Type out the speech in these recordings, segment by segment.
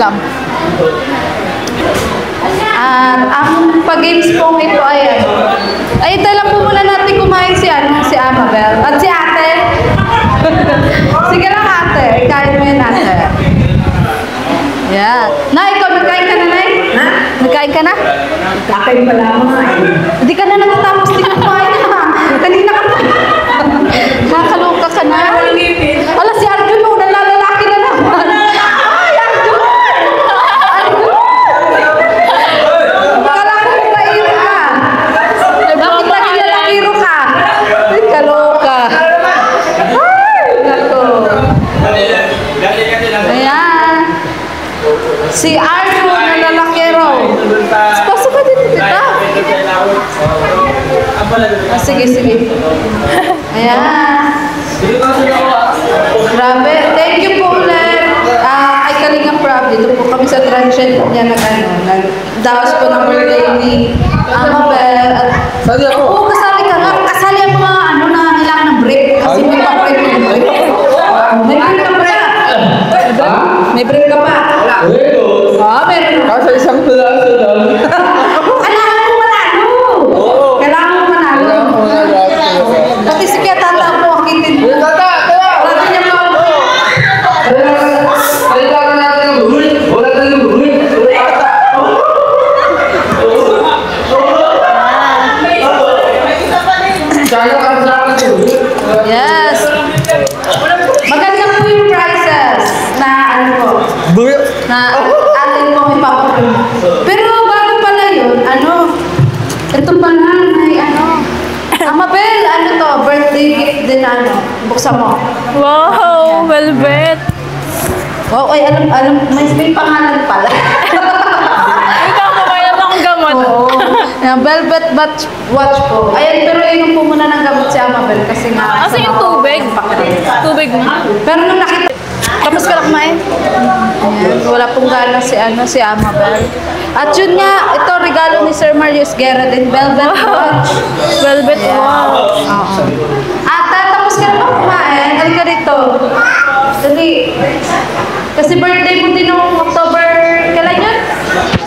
lang. At ang pag-games po ito ay ay ito lang po muna natin kumain si Amabel. At si ate. Sige lang ate. Kain mo yun ate. Yan. Na, ikaw nagkain ka na, Nay? Ha? Nagkain ka na? Kakain pala ako nga. Hindi ka na natatapos. Hindi ka kumain na. Kanina ka na. Nakakaloka ka na. Ala, si Arjun mo. Nalalaki na naman. Ay, Arjun! Arjun! Akala ko nalairo ka. Bakit lagi nalairo ka? Ay, kaloka. Ay, naku. Ayan. Si Arjun na lalakero. Pasok ka din, tita. Sige, sige. Ayan. Grabe. Thank you po ulit. Ay, Kalinga Prab. Dito po kami sa transient niya nagdaos po ng birthday ni Amabel. Sali ako. Oo, kasali ka nga. Kasali ang mga na kailangan ng break. Kasi may pa-break yung break. May break ka pa. May break ka pa. Meron. Kasi isang pulaso lang. Kailangan mo manalo. Oo. Kailangan mo manalo. Pati si Kaya Tata mo akitin mo. Tata! Lagi niya pa. Kailangan natin ng rule. Wala tayong rule. Kaya ka sa akin yung rule. Yes. Maganda po yung prizes na na atin pong ipapapin. Pero bago pala yun, ito pala, may Amabel, to, birthday gift din buksan mo. Wow, velvet. Wow, ay alam, may pangalan pala. Ikaw kumain akong gamot. Oo. Yung velvet watch po. Ayan, pero inom po muna ng gamot si Amabel kasi nga. Kasi yung tubig. Tubig na. Pero nung nakita, tapos ka na kumain? Ayan, wala pong gana si Amabel. At yun nga, ito regalo ni Sir Marius Guerra din, velvet watch. Velvet watch. Oo. At tapos ka na ba kumain? Halika dito. Dali. Kasi birthday mo din noong October, kailan yun?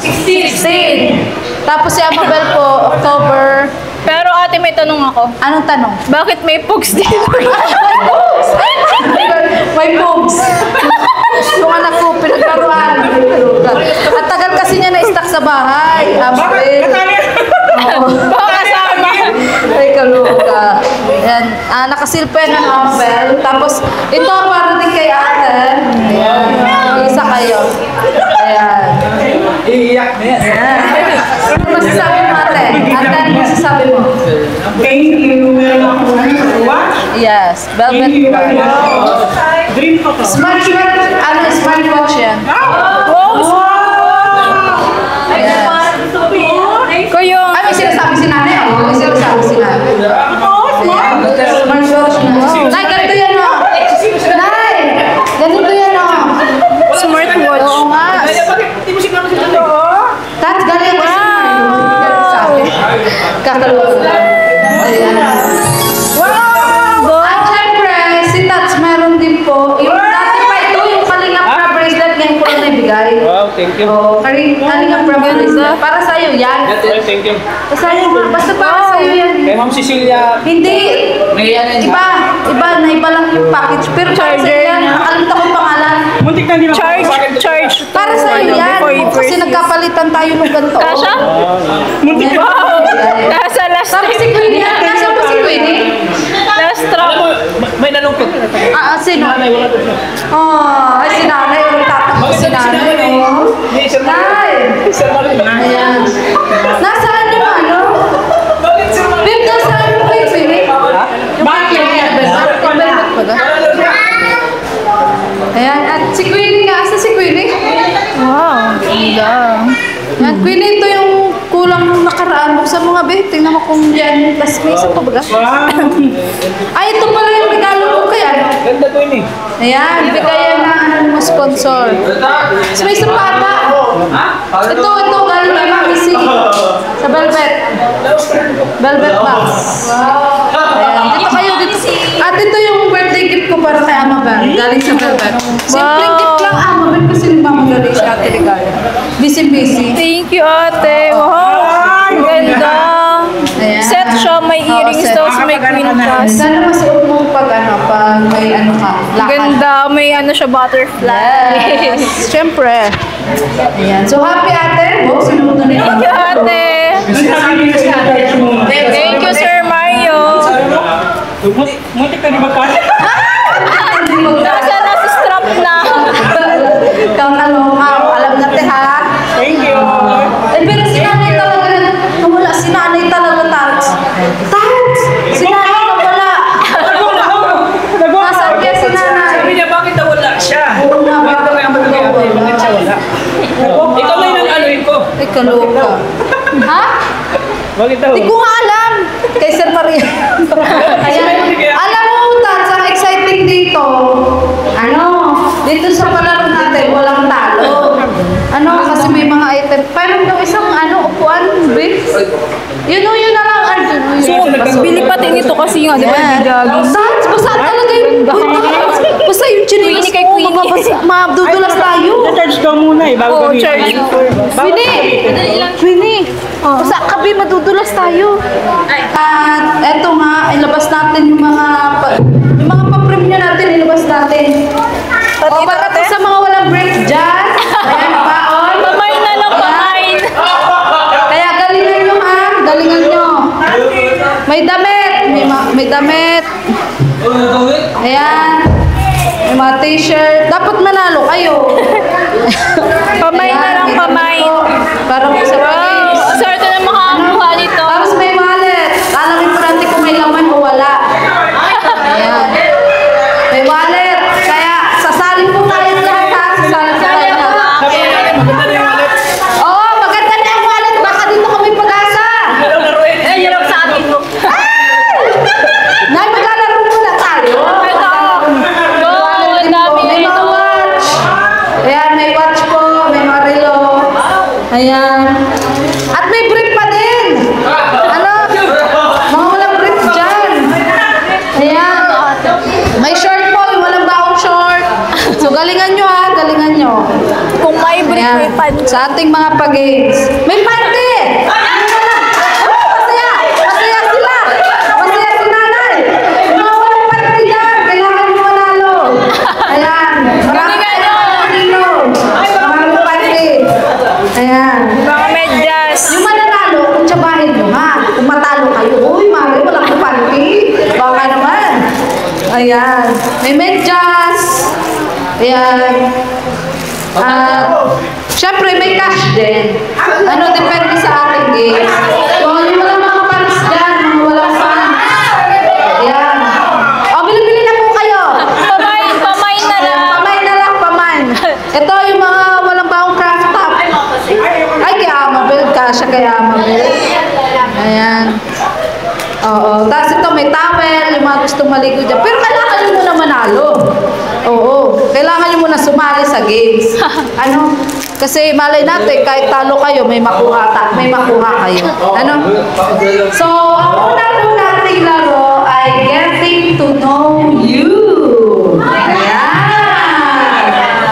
16. Tapos si Amabel po, October. Pero ate, may tanong ako. Anong tanong? Bakit may pugs dito? May boobs. Yung anak ko, pinaglaruan. At tagal kasi niya na-stack sa bahay. Amabel. Oo. Baka kasama. Ay, kaluka. Yan. Nakasilpen ng Amabel. Tapos, ito para din kay ate. Ayan. Isa kayo. Ayan. Iiyak na yan. Ayan. Ano masasabi mo ate? Ate, ano masasabi mo? Thank you. Watch. Yes. Velvet watch. Dream ko to. Smartwatch yan. Wow! Yes. Ko yung... Ay, may sinasabi si nanay. May sinasabi si nanay. Smartwatch na. Nay, ganito yan o. Nay, ganito yan o. Smartwatch. Oo nga. Di mo sigla mo sila to. Tat, galing kasi. Galing sa akin. Kakaluwa. Ayan. At syempre, si Tats meron din po. Yung dati pa ito, yung Kalinga Prab bracelet ngayon ko lang naibigay. Wow, thank you. Oo, Kalinga Prab bracelet. Para sa'yo yan. Thank you. Basta para sa'yo yan. Kay Ma'am Cecilia. Hindi. May ano yun. Iba, naiba lang yung package. Pero para sa'yo yan, nakalimutan ko yung pangalan. Muntik na hindi Charge. Para sa'yo yan. Kasi nagkapalitan tayo ng ganito. Kasha? Muntik na. Wow! Nasa last Sabi si Queenie, nasa ba si Queenie? last Alam mo, drop. may nalungkot. Sino? Nanay, wala to siya. Ay, si nanay. Yung tatakbo si nanay. May Sir Mario. Nay! Sir Mario. Ayan. Nasaan yung Bakit Sir Mario? Babe, nasaan yung kay Queenie? Yung kay Queenie. Ayan. At si Queenie nga. Asa si Queenie? Wow, ganda. Yan, Queenie, ito yung kulang nung nakaraan. Buksan mo nga, babe. Tingnan mo kung yan. Tapos may isa pa baga. Wow. Ay, ito pala yung regalo ko kaya. Ganda ko yun eh. Ayan, bigayan ng mo sponsor. So, may isa pa ata. Ito, galing kay Mami C. Sa Velvet. Velvet box. Ayan, dito kayo, dito. At ito yung birthday gift ko para kay Amabel. Galing sa Velvet. Simpleng gift lang, Amabel, kasi nagmamadali siya. Busy. Thank you, ate. Wow. Ang ganda. Ayan. Set siya. May earrings set. daw. May queen class. Sana masuot mo pag may ka, lakad. Ganda. May siya butterfly. Yes. Siyempre. Ayan. So, happy ate. Oh, sunod na Thank you, ate. Thank you, Sir Mario. Muntik ka di ba pa? Nasa strap na. Alam natin ha. Thank you. Pero si nanay talaga, nawala si nanay talaga, Tats. Tats! Si nanay nawala. Nasaan kaya si nanay? Sabi niya, bakit nawala siya? Oo nga, Bakit siya wala? Ikaw may nang-anuin ko. Ay, kaloka. Ha? Bakit daw? Hindi ko nga alam. Kay Sir Maria. Alam mo, Tats, ang exciting dito, dito sa palaro natin, walang talo. Kasi may mga item. Parang daw isang upuan, Briggs. Yun na lang, Arjun. So, bili pati nito kasi nga, di ba? Jogging. Tats, basa talaga yung basta yung chinelas Queenie kay mo, Queenie. madudulas tayo. Charge daw muna eh, bago Oo, gamitin. charge. Winnie, basta kabi, madudulas tayo. At eto nga, ilabas natin yung mga pa-premium natin, ilabas natin. O, pagkat sa mga walang break dyan, ayan, baon. Pamain na lang, pamain. Kaya galingan nyo ha, galingan nyo. May damit, may damit. Ayan. May mga t-shirt. Dapat manalo kayo. Pamain na lang, pamain. Para po sa Wow, pag-games. ang swerte na makakuha nito. Tapos may wallet. Alam mo natin kung may laman o wala. Ayan. May wallet. Kaya sasalin po tayo lahat ha. Sasalin po tayo lahat. Sabi niya natin, maganda na yung wallet. Oo, maganda na yung wallet. Baka dito kami pag-asa. Pero laruin. Yan ang sa atin mo. Nay, maglalaro muna tayo. Ito. Go, ang dami May nito. mga watch. Ayan, may watch po. May mga relo. Ayan. At may brief pa din. Mga walang brief dyan. Ayan. May short po. Yung walang baong short. So, galingan nyo ha. Galingan nyo. Kung may brief, Ayan. may pan. Sa ating mga pag-games. May pante! Masaya! Masaya sila! Masaya si nanay! Mga walang pante dyan! Kailangan nyo manalo! Ayan! Maraming Maraming pante! Ayan! Mga medyas. Yung mananalo, kung tsabahin nyo ha. Kung matalo kayo, uy, Mari, walang pante! Baka naman! Ayan! May medyas! Ayan! At, syempre, may cash din. Depende sa ating game. Kung yung walang mga fans dyan, mga walang fans. Ayan. O, bili-bili na po kayo. Pamain na lang. Pamain na lang, pamain. Ito yung mga walang baong craft top. Ay, kaya Amabel, kasha kaya Amabel. Ayan. Oo. Tapos ito, may towel, yung mga gustong maligo dyan. Pero kailangan nyo muna manalo. Oo. Kailangan nyo muna sumali sa games. Kasi malay natin, kahit talo kayo, may makuha kayo. So, ang una po nating laro ay Getting to Know You. Ayan.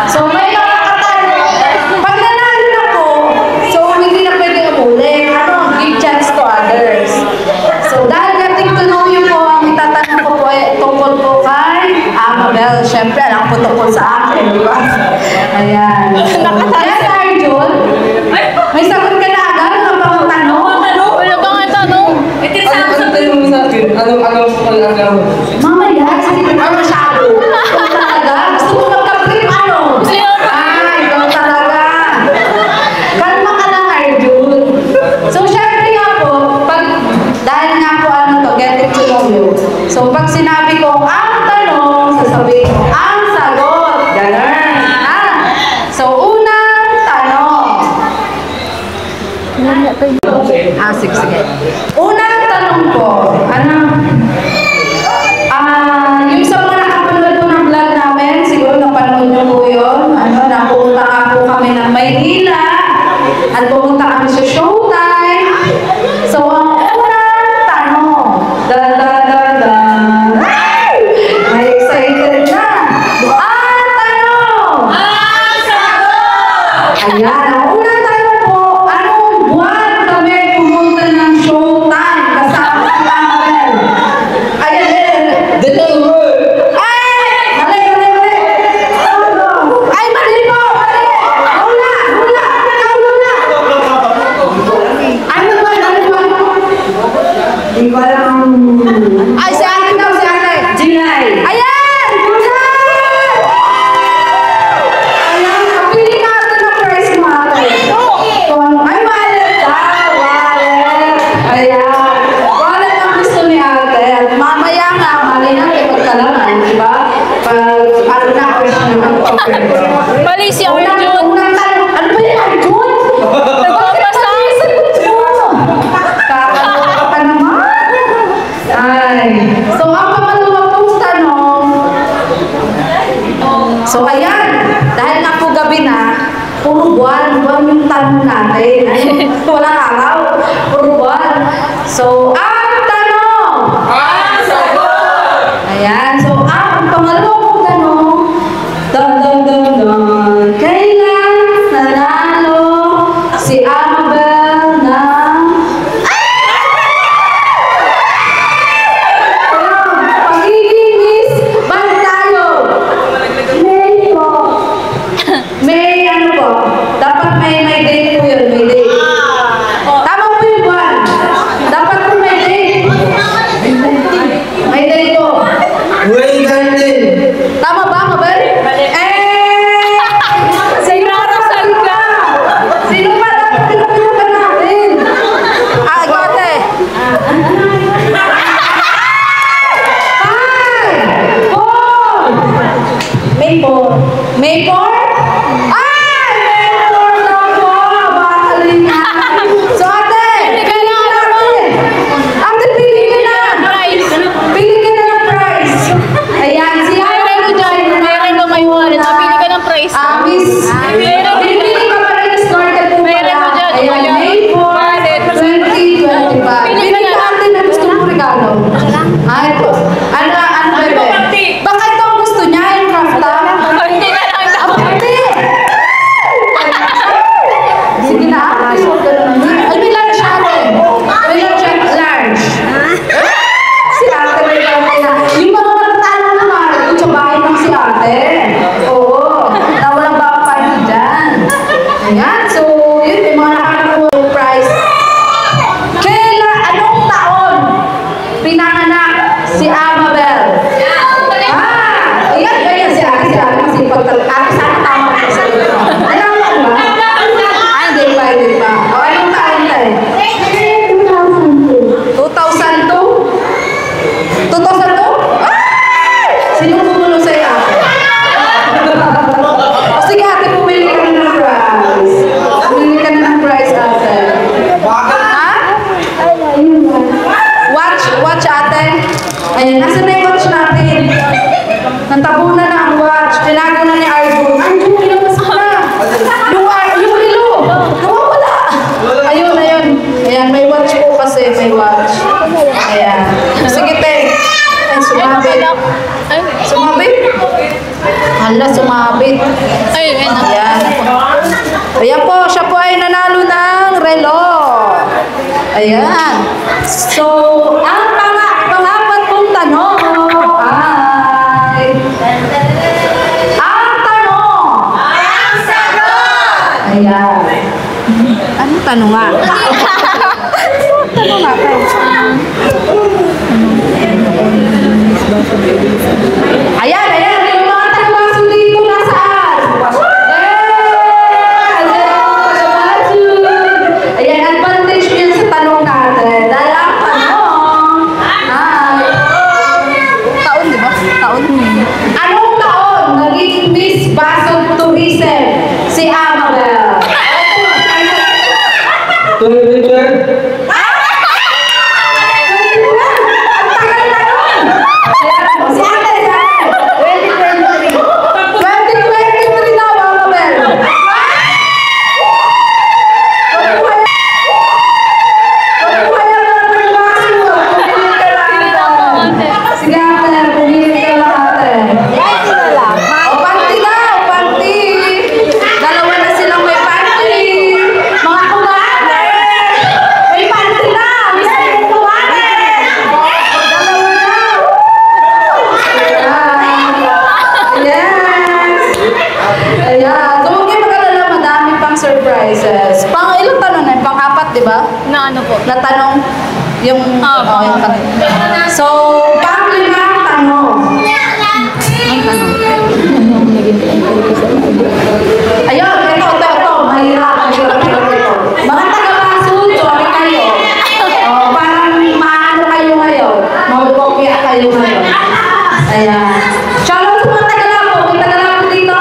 So, may mga katalo. Pag nanalo na po, so hindi na pwede umulit. Give chance to others. So, dahil Getting to Know You po, ang itatanong ko po ay tungkol po kay Amabel. Siyempre, alam ko tungkol sa akin, di ba? Ayan. Yes, Arjun? May sagot ka na agad? Ano ba ang tanong? Wala ba nga tanong? Mamaya, sige ka masyado. Ikaw talaga? Gusto mo magka-brief ano? Ay, ikaw talaga. Kalma ka lang, Arjun. So, syempre nga po, dahil nga po Getting to Know You. So, pag sinabi ko ang tanong, sasabihin ko ang sagot. Ganun. So, unang tanong. Sige. Unang tanong ko, yung sa mga nakapanood po ng vlog namin, siguro napanood nyo po yun, napunta nga po kami ng Maynila, at pumunta kami sa Showtime. So, ang unang tanong, may excited na. Ang tanong! Ayan, ang unang Mali si Arjun. Unang tanong. Ano ba yan, Arjun? Nagpapasa. Kakaloka ka naman. Ay. So, ang pangalawang pong tanong. So, ayan. Dahil nga po gabi na, puro buwan yung tanong natin. Walang araw. Puro buwan. So, ang tanong. Ayan. So, ang pangalawang tanong. Dun. Kailan nanalo si Amabel ng pagiging Miss Bantalo? May po. May ano po? Dapat may date po yun. May date. Tama po yun, Juan. Dapat po may date. May date po. Wait, Garden. Tama ba, Mabel? Sino pa dapat ka? Sino pa dapat pinapinapan natin? Ikaw ate. Five, four. May four. May four? Ay! May four daw po. Bakalingan. So ate, pili ka natin. Ate, pili ka na. Pili ka na ng prize. Ayan, si Ate ko dyan. Meron daw may wallet. Napili ka ng price. Miss. Pili ka pa rin ng snorkel po Meron pala. ko dyan. Ayan, May 4, 2025. Pili ka natin na gusto mo regalo. Ito. Ano, bebe? Baka ito ang gusto niya, yung craft Hindi na lang daw. Hindi! Sige na, ay, huwag ka naman. Ay, may large ate. May large. Si ate may large na. Yung mga magtalo naman, ito sa bahay ng si ate. Oo. Na walang baka party dyan. Ayan, so, yun, may mga nakakakuha yung prize. Anong taon pinanganak si Amabel? Ayan si ate kasi pagtalakami sana tama ko sa ito. Alam mo ba? Hindi pa. O, anong taon tayo? 2002? 2002? Ay! Sino bumulo sa'yo ate? O sige ate, pumili ka na ng prize. Pumili ka na ng prize ate. Ha? Watch ate. Ayan, nasa na yung watch natin? Nantabunan na ang watch. Tinago na ni Arjun. Arjun, ilabas mo na. Yung relo. Nawawala. Ayun. Ayan, may watch po kasi. May watch. Ayan. Sige, te. Ay, sumabit. Sumabit? Hala, sumabit. Ayun. Ayan. Ayan po, siya po ay nanalo ng relo. Ayan. So, ang pangapat pong tanong ay... Ang tanong! Ayan. Anong tanong nga? Tanong nga. Ayan. Yung mga tagabaso dito nasaan? Ayan, advantage niya sa tanong natin. Dahil ang tanong ay... Taon, di ba? Taon. Anong taon naging Miss Basog Tourism si Amabel? surprises. Pang ilang tanong na? Pang-apat, di ba? Na ano po? Na tanong yung... yung tanong. So, pang-limang tanong. Ang tanong. Ayun, ito. Mahirap. Mga taga-baso, sorry kayo. Parang maano kayo ngayon. Mag-kopya kayo ngayon. Ayan. Shoutout sa mga taga-lapo. May taga-lapo dito?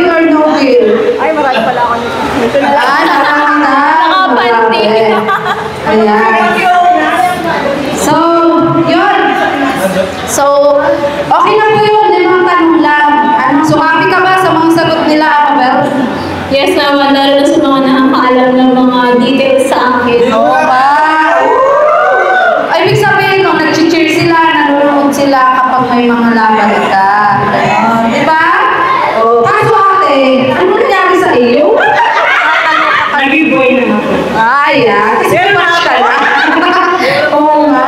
Deal or no deal? Ay, marami pala ako nito. Ito na lang. Marami na. Nakapanti. Ayan. So, yun. So, okay na po yun. Yung mga tanong lang. So, happy ka ba sa mga sagot nila, Amabel? Yes naman, lalo na sa mga nakakaalam ng mga details sa akin. Oo ba? Ay, ibig sabihin, no, nag-cheer sila, nanonood sila kapag may mga laban ka. Di ba? Kaso ate, ano nangyari sa iyo? Naging boy na ako. Ay, kasi match ka na. Oo nga.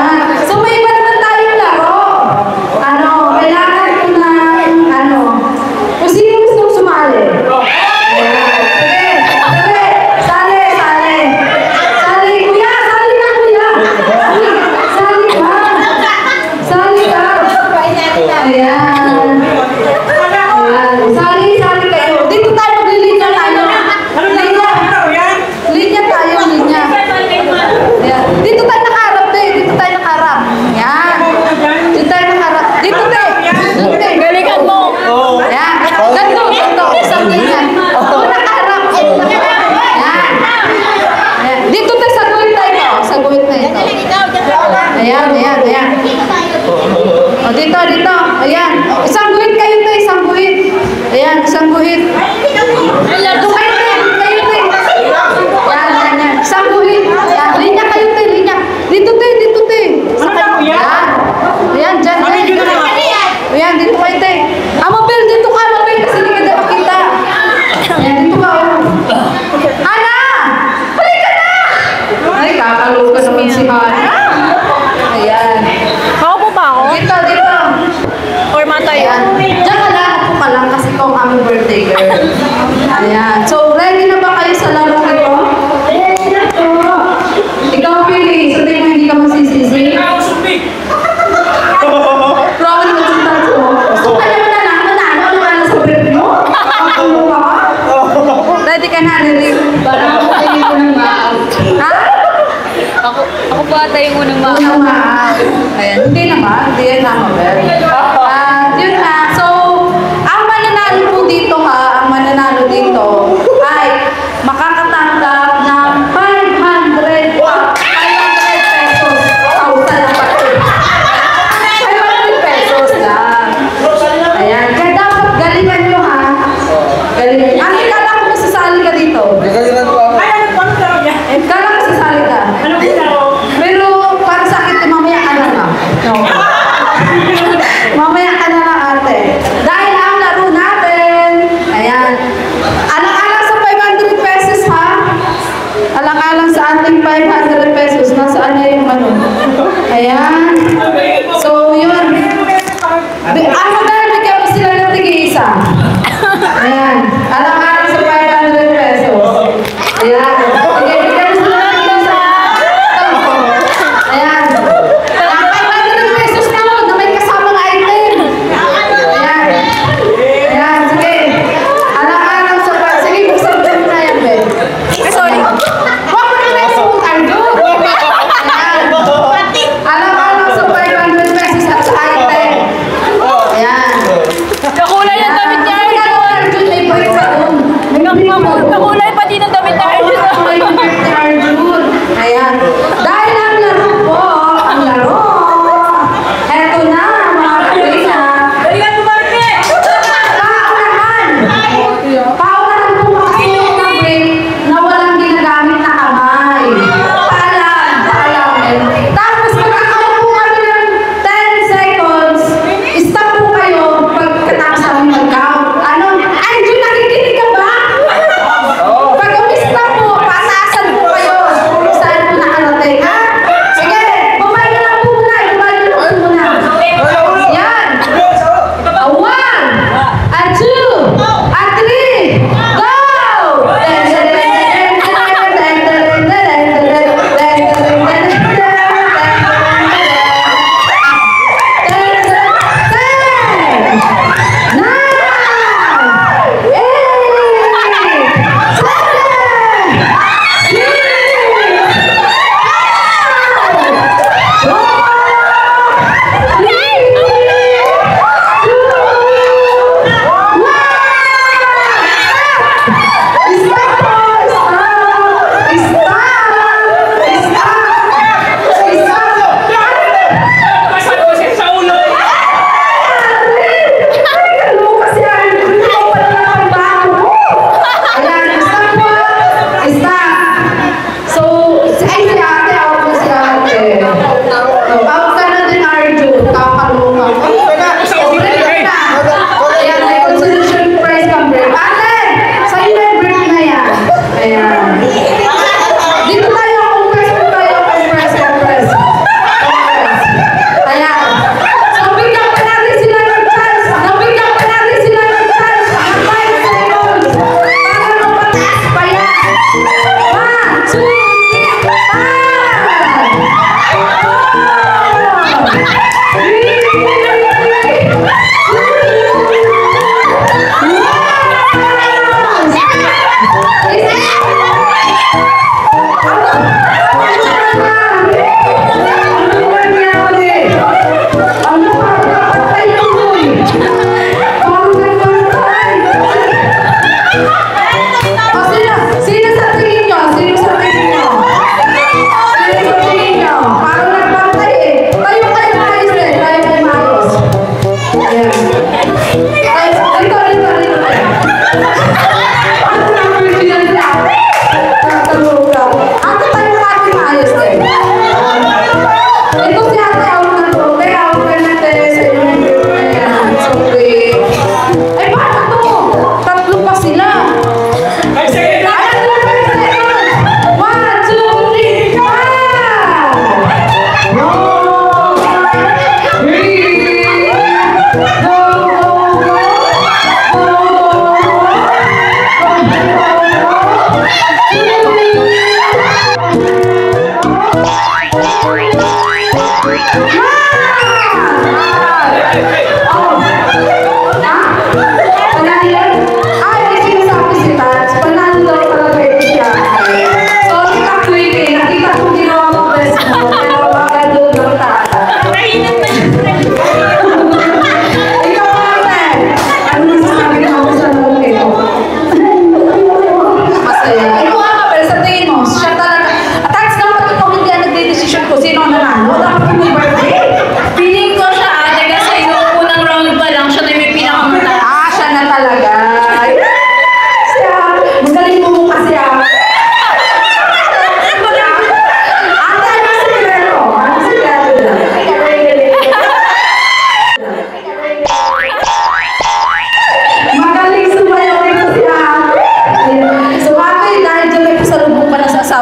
So, may iba naman tayong laro. Ano, kailangan ko na, kung sino gusto sumali. Sige, sali. Sali, kuya, sali na, kuya. Sali ka. Sali ka. Ayan. Sali kayo. Dito tayo, maglilinya tayo. Linya tayo, linya. Ayan. Dito tayo nakaharap, dito tayo nakaharap. Yan. Dito tayo nakaharap. Dito, Galingan mo. Ayan. Ganto. Isang ganyan. Nakaharap. Yan. Ayan. Dito tayo, sa guhit tayo. Sa guhit na ito. Ayan. O, dito. Ayan. Isang guhit kayo, isang guhit. Ayan, isang guhit. Doon kayo, Yan. Isang guhit. Ayan, linya kayo, linya. Dito, Sa kayo. Ayan, dyan. Ayan, dito kayo, Amabel, dito ka, Amabel, kasi hindi ka na makita. Ayan, dito ka, Hana! Balik ka na! Ay, kakaloka naman si Hana. Ayan. Ako ba ako? Dito. Or matay? Ayan. Diyan ka lang, upo ka lang kasi ikaw ang aming birthday girl. Ayan. So, ready na ba kayo sa laro ito? Ready na po. Ikaw, Pili, sa tingin mo hindi ka masisisi? Promise mo sa taso. Kaya mo na lang, nanalo sa brief mo? Ready ka na, Ririk? Para makatayin ko ng maaw. Ha? Ako ba ata yung unang Unang maaw. Ayan, hindi naman. Hindi yan naman, yun na. So, ang mananalo po dito ang mananalo dito ay makakatanggap ng 500 pesos. 500 pesos lang. Ayan. Kaya dapat galingan nyo ha. Galingan. Ang ikala ko masasali ka dito. Nagalingan ko ako. Ikala ko masasali ka. Pero para sa akin, mamaya ka na. No. Mamaya O, sino sa tingin nyo? Sino sa tingin nyo? Sino sa tingin nyo? Parang nagbantay eh. Tayo kayo maayos eh. Tayo kayo maayos. Ayan. Rito. Ano naman yung siya? Tatalo ka. Ate, tayo natin maayos eh. Ito si ate ako ng pro. Kaya ako natin sa inyo. Ayan. Sorry. Ay, bakit ito? Tatlo pa sila.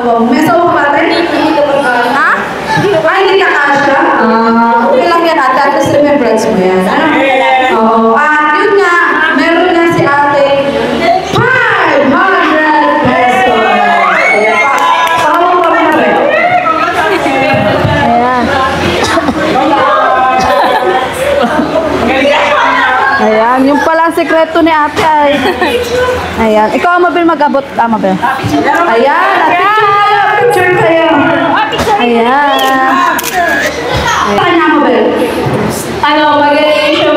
May asawa ka ba? Ha? Ay, hindi ka kasya? Okay lang yan ate. At least remembrance mo yan. Oo. At yun nga, meron nga si ate 500 pesos. Pakawang pa na rin. Ayan, yung pala ang sekreto ni ate ay. Ayan, ikaw Amabel mag-abot. Amabel. Ayan, picture kayo. Ayan. Saan niya Amabel? Magaling siya.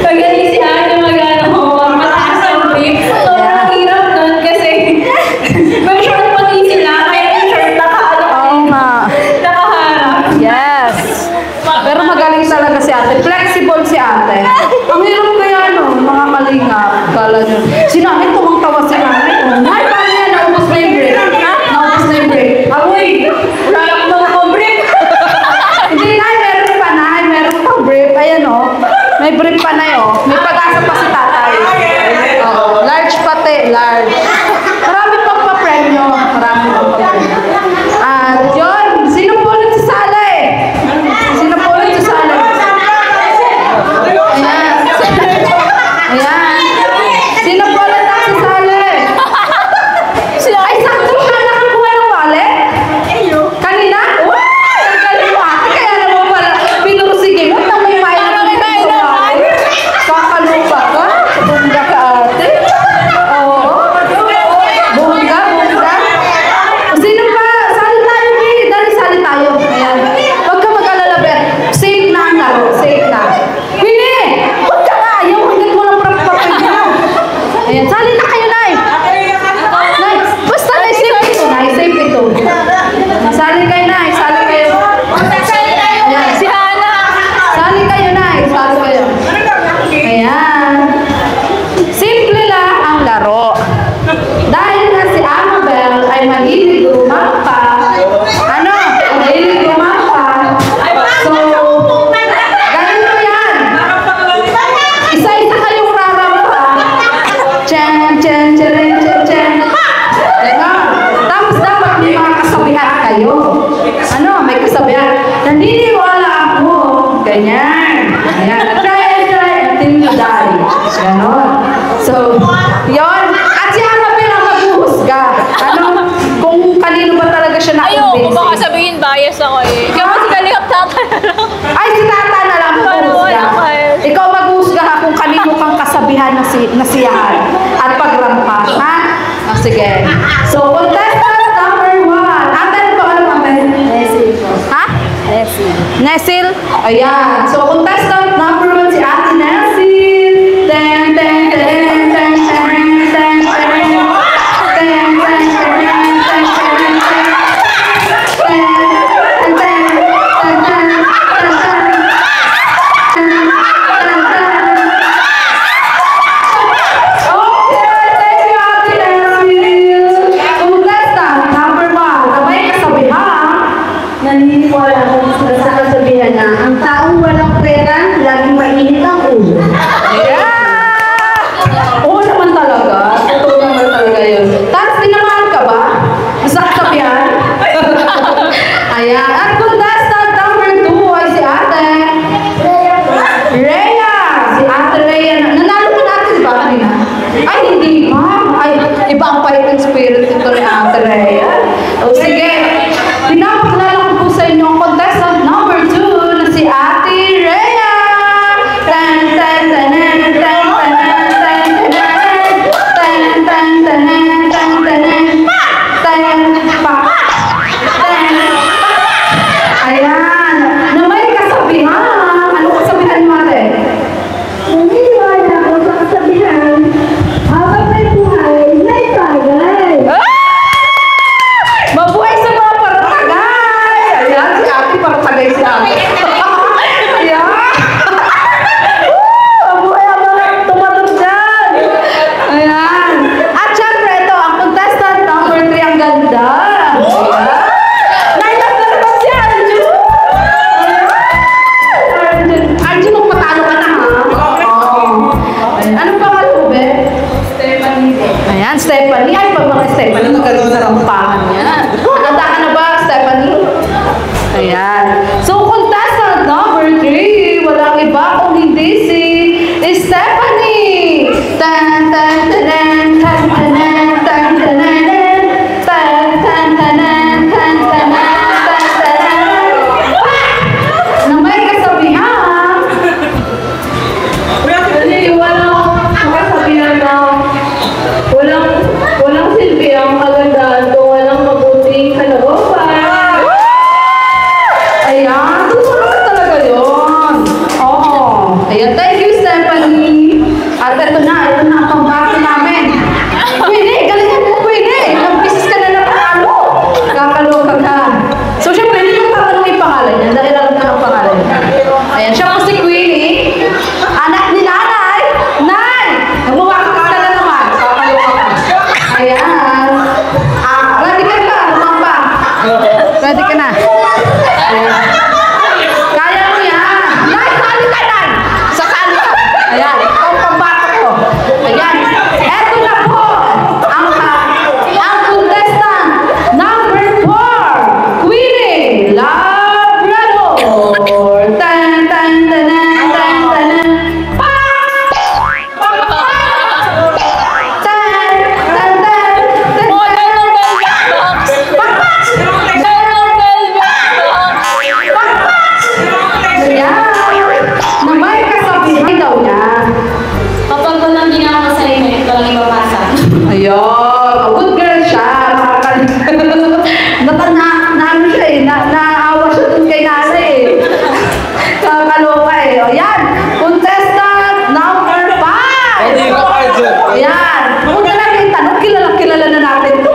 Magaling si ate mataas ang brief. Sobrang hirap nun kasi may short pati sila, kaya yung short nakaharap. Yes. Pero magaling talaga si ate. Flexible si ate. Ang hirap kaya mga kalingap. Kala nyo. Sinamin tumang-tawa si ate. Ay, paano yan? Naubos na yung break. Naubos na yung break. Amoy! Wala akong mga brief. Hindi na, meron pa na. Meron pang brief. Ayan o. May brief pa na yun. May pag-asa pa si tatay. Oh, large pati. Large. Marami pang pa-premyo. Marami pang pa-premyo. At yun. Sino po ulit sa sala eh? Sino po ulit sa sala? Ayan. Ayan. Sino po ulit sa sala eh? Ay, sakto siya nakakuha ng wallet? Kanina? Ang galing mo ate. Kaya naman pala pinursige mo. Nang may mayan ng kakalupa ka? Bongga ka ate? Oo. Bongga. Sino pa? Sali tayo, Pili. Dali, sali tayo. Ayan. Huwag ka mag-alala, Bet. Safe na ang laro. Safe na. Pili! Huwag ka nga. Ayaw, hanggang mo lang papapay mo. Ayan. Sali na kayo, Nay. Nay, basta Nay, safe ito, Nay. Safe ito. Sali kayo, Nay. Sali kayo. Ayan. Si Hana. Sali kayo, Nay. Sali kayo. Ayan. Simple lang ang laro. Dahil na si Amabel ay mahilig rumampa. Ano? Mahilig rumampa. So, ganito yan. Isa-isa kayong rarampa. Diba? Tapos dapat may mga kasabihan kayo. Ano? May kasabihan. Naniniwala ako. Ganyan. Ayan. Try until you die. Ganon. So, yon. At si Amabel ang maghuhusga. Ano? Kung kanino ba talaga siya Ayoko, baka na-convince. sabihin bias ako eh. Kaya mas kalihap tata na lang. Ay, si Tata na lang maghuhusga. Ikaw maghuhusga ha kung kanino kang kasabihan na nasiyahan at pagrampa. Ha? Sige. So, contestant number 1. Atan ko, ano pa? Nesil. Ha? Nesil. Ayan. So, contestant number 1 si Ate Nesil. Ten, ten, ten, ten, ten, ten, ten. Ayan, Stephanie. Ay, pag mga Stephanie, magaling sa rampahan niya. Handa ka na ba, Stephanie? Ayan. So, contestant number 3, walang iba kung hindi si Stephanie. Tan, tan, tanan, tan, tanan, tan, tanan, tan, tan, tanan, tan, tanan, tan, tanan. Na may kasabihan. Walang kasabihan na walang silbi ang kagandahan kung walang mabuting kalooban. Ayan, tutulungan talaga yun. Oo. Ayan, thank you, Stephanie. At ito na ang pambato namin. Pwede, galingan mo, pwede. Ilang beses ka na napakalo. Kakaloka ka. So, syempre, hindi yung tatanong yung pangalan niya dahil alam na ang pangalan niya. Ayan, siya po si Queenie. Anak ni Nanay. Nay! Nagmawakas ka na naman. Kakaloka ka. Ayan. Ready ka na, lumamba. Ready ka na. Ayan. Kaya mo yan. Nay, sali ka, Nay. Sasali ka. Ayan, ikaw ang pambato ko. Ayan. Eto na po ang contestant number 4, Queenie Labrador. Tan, tan, tanan, tan, tanan. Pa! Tan, tan, tan, tan, Ayan. Na may kasabihan daw niya. Kapag walang ginawa sa sarili, ito lang ipapasa. Ayun. Good girl siya. Naano siya eh. Naawa siya dun kay nanay eh. Kakaloka eh. Ayan. Contestant number 5. Hindi ka Arjun. Ayan. Kung na natin tanong, kilala na natin ito.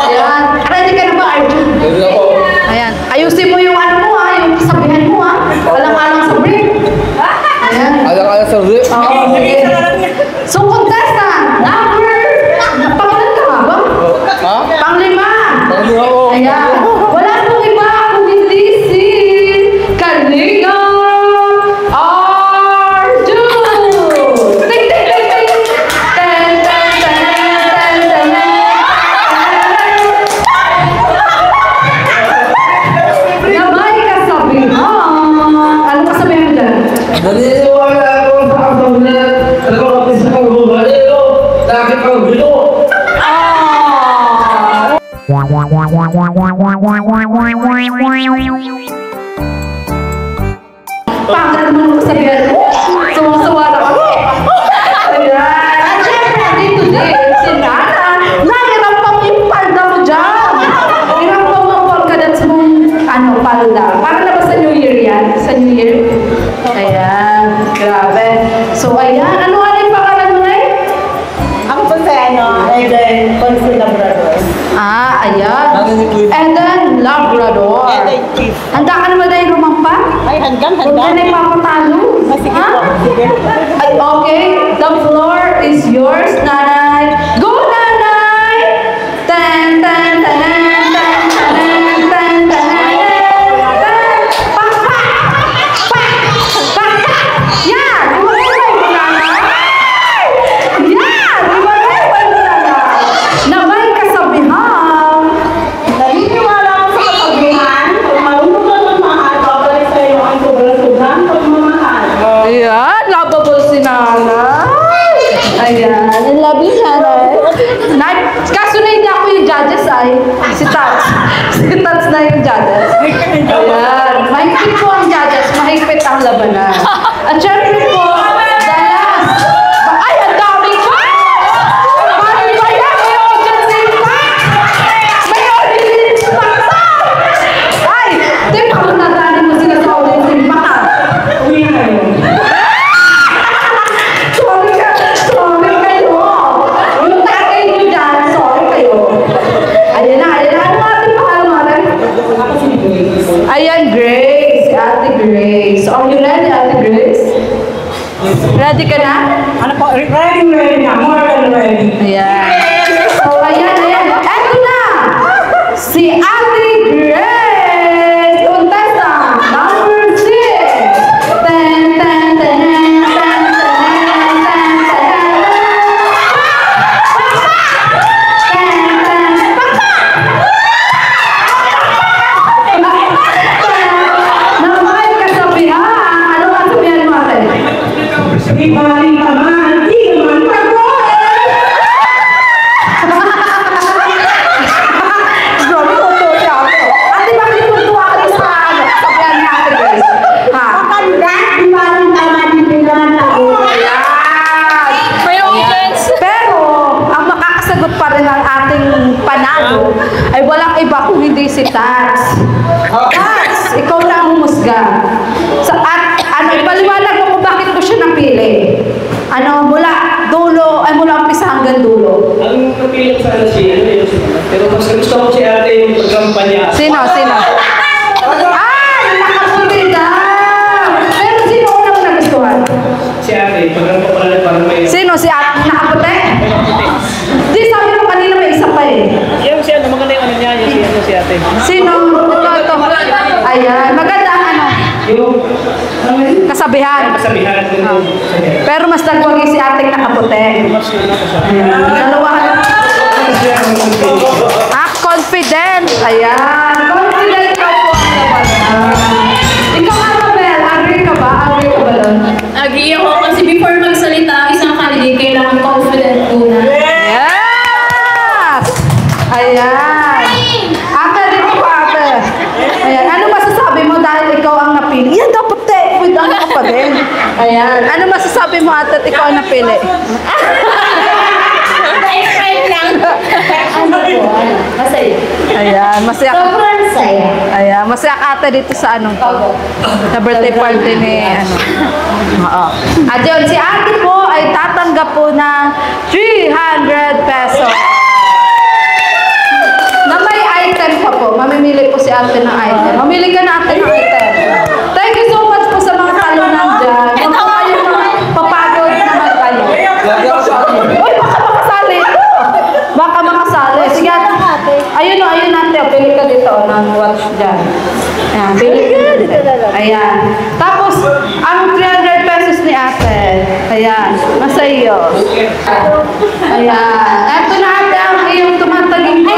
Ayan. Ready ka na ba, Arjun? Hindi ako. Ayan. Ayusin mo yung ano mo ha. Yung sabihan mo ha. Alang-alang sa break. Ayan. Alang-alang sa rip. Oo, sige. So, contestant number... Pangalan ka nga ba? Ha? Panglima. Panglima ko. Ayan. Wala pong iba kung hindi si Kalinga Arjun. Ting, ting, ting, ting. Tan, tan, tan, tan, tan. Na may kasabihan. Ano kasabihan mo dyan? Naniniwala ako sa kasabihan. Ano ko kapit sa pagbubalero. Dahil pagbulo. Ah! Pangkat mo nung sabihan mo. Sumasawa na kami. Ayan. At syempre, dito din, si Nana. Nahiram pa mo yung palda mo dyan. Hiram pa mo ang polkadats mong palda. Para na ba sa New Year yan? Sa New Year? Ayan. Grabe. So, ayan. Ano yung pangalan mo na Ako po sa Eden Consul Labrador. ayan. Natin ni Queen. Eden Labrador. Eden Chief. Handa ka naman dahil rumampa? Ay, hanggang Huwag ka na ipapatalo. Sige Ha? po, sige. Ay, okay. The floor is yours, Nanay. Go, Nanay! Tan, tan, tanan, tan, tanan, tan, tanan, tan. Pak, pak! Pak! Pak, pak! Yan! Iwalay mo, Nanay! Yan! Iwalay mo, Nanay! Na may kasabihan. Naniniwala ako sa kasabihan. Kung marunong ka magmahal, babalik sa'yo ang sobrang-sobrang pagmamahal. Ayan, lovable si Nanay. Ayan, I love you, Nanay. Kaso na hindi ako yung judges ay, si Tats. Si Tats na yung judges. Ayan, mahigpit po ang judges, mahigpit ang labanan. At syempre po, the last. Ay, ang dami pa! Paano ba yan? May audience pa! May audience pa! Ay, di pa mo natali mo sila sa audience pa ka. Uwi na yun. Sorry kayo. Yung tatay nyo dyan, sorry kayo. Ayan na. Ano ating pangalan natin? Ayan, Grace. Si Ate Grace. Are you ready, Ate Grace? Ready ka na? Ano po? Ready na. More than ready. Ayan. So, ayan. Eto na! Si Ate Grace! Contestant number 6! Tan, tan, tanan, tan, tanan, tan, tanan. mananalo ay walang iba kung hindi si Tats. Tats, ikaw na ang humusga. At ipaliwanag mo kung bakit mo siya napili. Mula dulo, ay mula umpisa hanggang dulo. Ang napili ko sana si pero mas gusto ko si ate yung pagkampanya. Sino? Nakapunta. Pero sino unang nagustuhan? Si ate, pagkampanya para may... Sino? Si ate nakaputi? Di, sabi mo kanina may isa pa eh. Yung si ano, maganda yung ano niya, yung si ate. Sino? Ito. Ayan, maganda ang Yung... kasabihan. Kasabihan. Pero mas nagwagi si ating nakaputi. Dalawa. Confident. Ayan. Confident ka po ang laban. Ikaw, Annabel, agree ka ba? Agree ka ba doon? Agree ako kasi before magsalita ang isang candidate, kailangan confident muna. Yes! Ayan. Ate, dito pa, ate. Ayan. Ano masasabi mo dahil ikaw ang napili? Yan, dapat with ano ka pa din. Ayan. Ano masasabi mo, ate, at ikaw ang napili? Explain lang. Masaya. Ayan. Masaya ka. Sobrang saya. Ayan. Masaya ka, ate, dito sa ano. Sa birthday party ni ano. Oo. At yun, si ate po ay tatanggap po ng 300 pesos. Na may item pa po. Mamimili po si ate ng item. Mamili ka na, ate, ng item. Thank you so much po sa mga talunan dyan. Kung kayo mga papagod na magtalo. Uy, baka makasali. Baka makasali. Sige, ayun o, ayun ate. Pili ka dito ng watch dyan. Ayan, pili ka dito. Ayan. Tapos, ang 300 pesos ni ate. Ayan, nasa iyo. Ayan. Ito na ate ang iyong tumataging na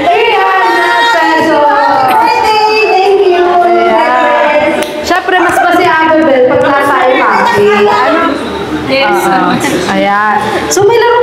300 pesos. Thank you. Ayan. Siyempre, mas pa si Annabel pag nasa happy. Ano? Yes. Ayan. So, may laro